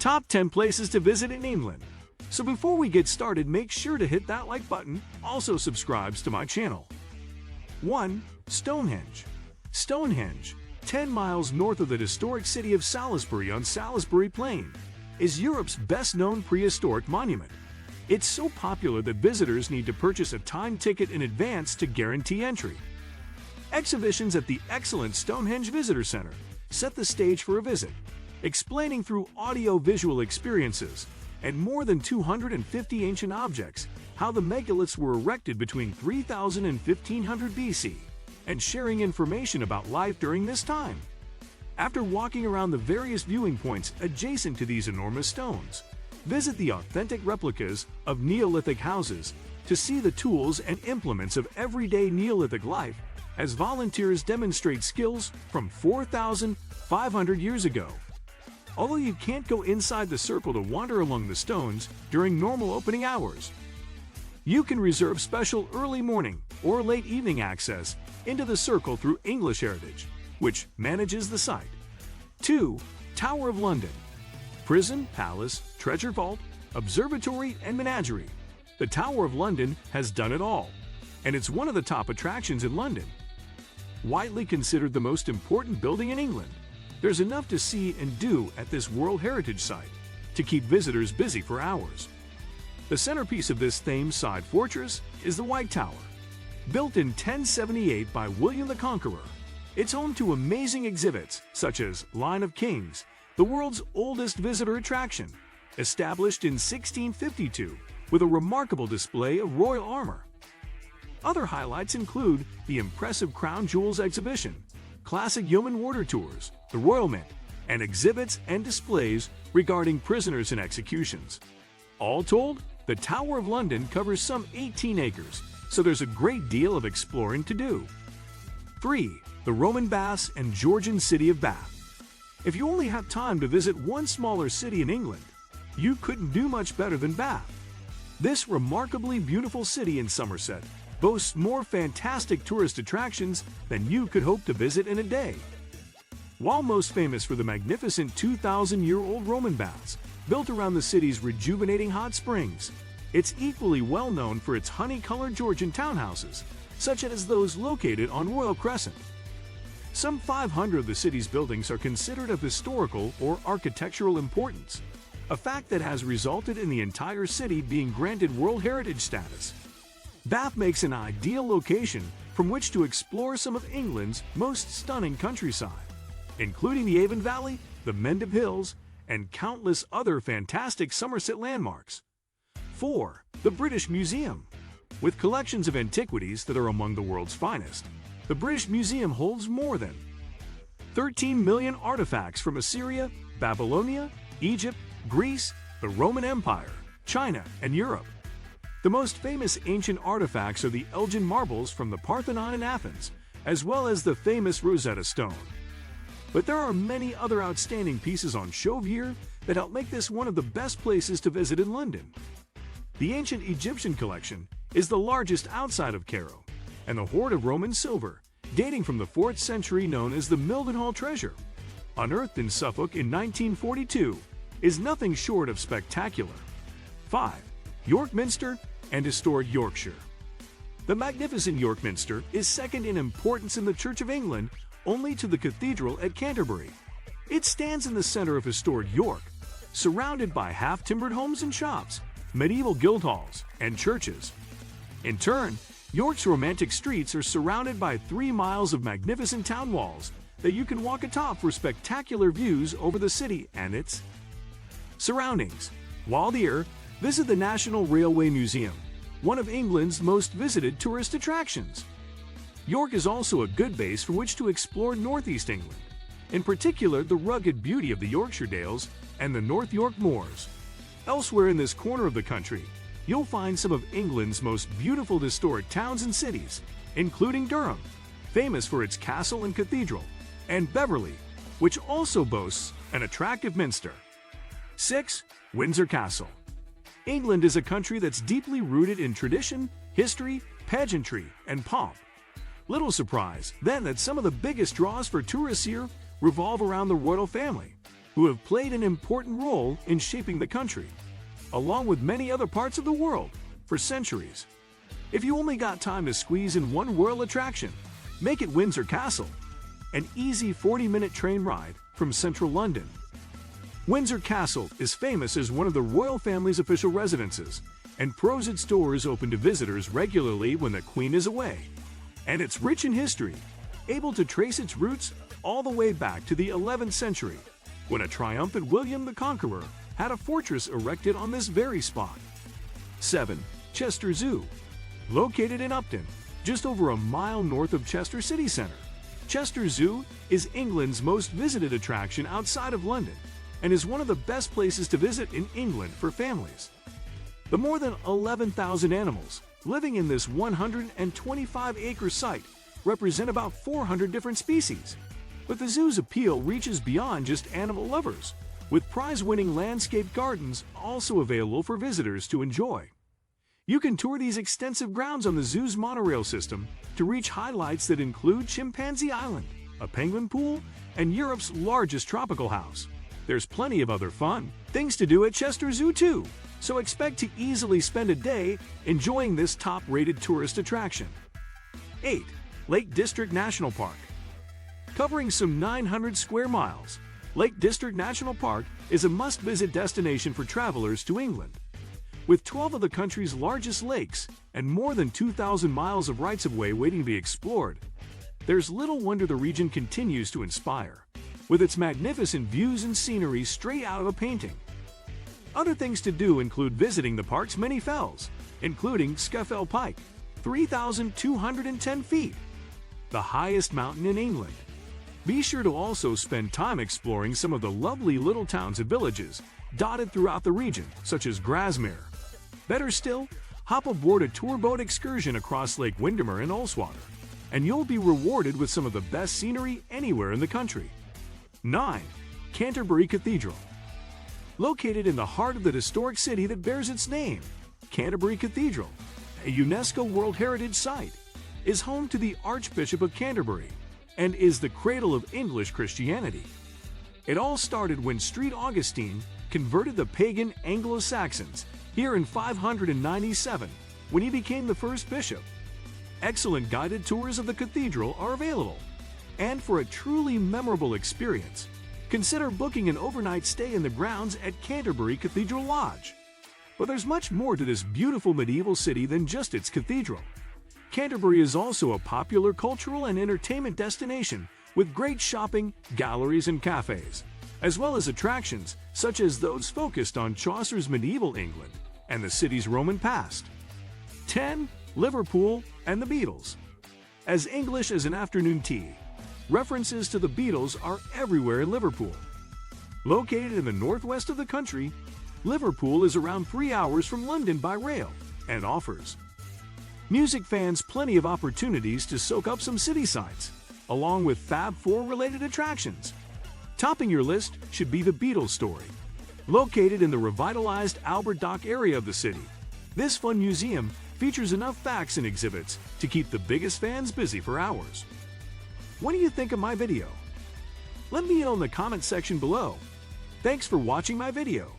Top 10 places to visit in England. So before we get started, make sure to hit that like button, also subscribe to my channel. 1. Stonehenge. Stonehenge, 10 miles north of the historic city of Salisbury on Salisbury Plain, is Europe's best-known prehistoric monument. It's so popular that visitors need to purchase a time ticket in advance to guarantee entry. Exhibitions at the excellent Stonehenge Visitor Center set the stage for a visit, explaining through audio-visual experiences and more than 250 ancient objects how the megaliths were erected between 3000 and 1500 BC, and sharing information about life during this time. After walking around the various viewing points adjacent to these enormous stones, visit the authentic replicas of Neolithic houses to see the tools and implements of everyday Neolithic life as volunteers demonstrate skills from 4,500 years ago. Although you can't go inside the circle to wander along the stones during normal opening hours, you can reserve special early morning or late evening access into the circle through English Heritage, which manages the site. 2. Tower of London. Prison, palace, treasure vault, observatory, and menagerie. The Tower of London has done it all, and it's one of the top attractions in London. Widely considered the most important building in England, there's enough to see and do at this World Heritage Site to keep visitors busy for hours. The centerpiece of this Thames-side fortress is the White Tower. Built in 1078 by William the Conqueror, it's home to amazing exhibits such as Line of Kings, the world's oldest visitor attraction, established in 1652 with a remarkable display of royal armor. Other highlights include the impressive Crown Jewels exhibition, classic yeoman warder tours, the Royal Mint, and exhibits and displays regarding prisoners and executions. All told, the Tower of London covers some 18 acres, so there's a great deal of exploring to do. 3. The Roman Baths and Georgian city of Bath. If you only have time to visit one smaller city in England, you couldn't do much better than Bath. This remarkably beautiful city in Somerset boasts more fantastic tourist attractions than you could hope to visit in a day. While most famous for the magnificent 2,000-year-old Roman baths built around the city's rejuvenating hot springs, it's equally well known for its honey-colored Georgian townhouses, such as those located on Royal Crescent. Some 500 of the city's buildings are considered of historical or architectural importance, a fact that has resulted in the entire city being granted World Heritage status. Bath makes an ideal location from which to explore some of England's most stunning countryside, including the Avon Valley, the Mendip Hills, and countless other fantastic Somerset landmarks. 4. The British Museum. With collections of antiquities that are among the world's finest, the British Museum holds more than 13 million artifacts from Assyria, Babylonia, Egypt, Greece, the Roman Empire, China, and Europe. The most famous ancient artifacts are the Elgin marbles from the Parthenon in Athens, as well as the famous Rosetta Stone. But there are many other outstanding pieces on show here that help make this one of the best places to visit in London. The ancient Egyptian collection is the largest outside of Cairo, and the hoard of Roman silver, dating from the 4th century known as the Mildenhall treasure, unearthed in Suffolk in 1942, is nothing short of spectacular. 5. York Minster and historic Yorkshire. The magnificent York Minster is second in importance in the Church of England only to the Cathedral at Canterbury. It stands in the center of historic York, surrounded by half-timbered homes and shops, medieval guildhalls, and churches. In turn, York's romantic streets are surrounded by 3 miles of magnificent town walls that you can walk atop for spectacular views over the city and its surroundings. While here, visit the National Railway Museum, one of England's most visited tourist attractions. York is also a good base from which to explore northeast England, in particular the rugged beauty of the Yorkshire Dales and the North York Moors. Elsewhere in this corner of the country, you'll find some of England's most beautiful historic towns and cities, including Durham, famous for its castle and cathedral, and Beverley, which also boasts an attractive minster. 6. Windsor Castle. England is a country that's deeply rooted in tradition, history, pageantry, and pomp. Little surprise, then, that some of the biggest draws for tourists here revolve around the royal family. who have played an important role in shaping the country, along with many other parts of the world, for centuries. If you only got time to squeeze in one royal attraction, make it Windsor Castle, an easy 40-minute train ride from central London. Windsor Castle is famous as one of the royal family's official residences, and pros its doors open to visitors regularly when the Queen is away. And it's rich in history, able to trace its roots all the way back to the 11th century, when a triumphant William the Conqueror had a fortress erected on this very spot. 7. Chester Zoo. Located in Upton, just over a mile north of Chester city centre, Chester Zoo is England's most visited attraction outside of London and is one of the best places to visit in England for families. The more than 11,000 animals living in this 125-acre site represent about 400 different species. But the zoo's appeal reaches beyond just animal lovers, with prize-winning landscape gardens also available for visitors to enjoy. You can tour these extensive grounds on the zoo's monorail system to reach highlights that include Chimpanzee Island, a penguin pool, and Europe's largest tropical house. There's plenty of other fun things to do at Chester Zoo too, so expect to easily spend a day enjoying this top-rated tourist attraction. 8. Lake District National Park. Covering some 900 square miles, Lake District National Park is a must-visit destination for travelers to England. With 12 of the country's largest lakes and more than 2,000 miles of rights-of-way waiting to be explored, there's little wonder the region continues to inspire, with its magnificent views and scenery straight out of a painting. Other things to do include visiting the park's many fells, including Scafell Pike, 3,210 feet, the highest mountain in England. Be sure to also spend time exploring some of the lovely little towns and villages dotted throughout the region, such as Grasmere. Better still, hop aboard a tour boat excursion across Lake Windermere and Ullswater, and you'll be rewarded with some of the best scenery anywhere in the country. 9. Canterbury Cathedral. Located in the heart of the historic city that bears its name, Canterbury Cathedral, a UNESCO World Heritage Site, is home to the Archbishop of Canterbury and is the cradle of English Christianity. It all started when St. Augustine converted the pagan Anglo-Saxons here in 597 when he became the first bishop. Excellent guided tours of the cathedral are available, and for a truly memorable experience, consider booking an overnight stay in the grounds at Canterbury Cathedral Lodge. But there's much more to this beautiful medieval city than just its cathedral. Canterbury is also a popular cultural and entertainment destination with great shopping, galleries, and cafes, as well as attractions such as those focused on Chaucer's medieval England and the city's Roman past. 10. Liverpool and the Beatles. As English as an afternoon tea, references to the Beatles are everywhere in Liverpool. Located in the northwest of the country, Liverpool is around 3 hours from London by rail and offers music fans plenty of opportunities to soak up some city sights, along with Fab Four-related attractions. Topping your list should be the Beatles story. Located in the revitalized Albert Dock area of the city, this fun museum features enough facts and exhibits to keep the biggest fans busy for hours. What do you think of my video? Let me know in the comment section below. Thanks for watching my video.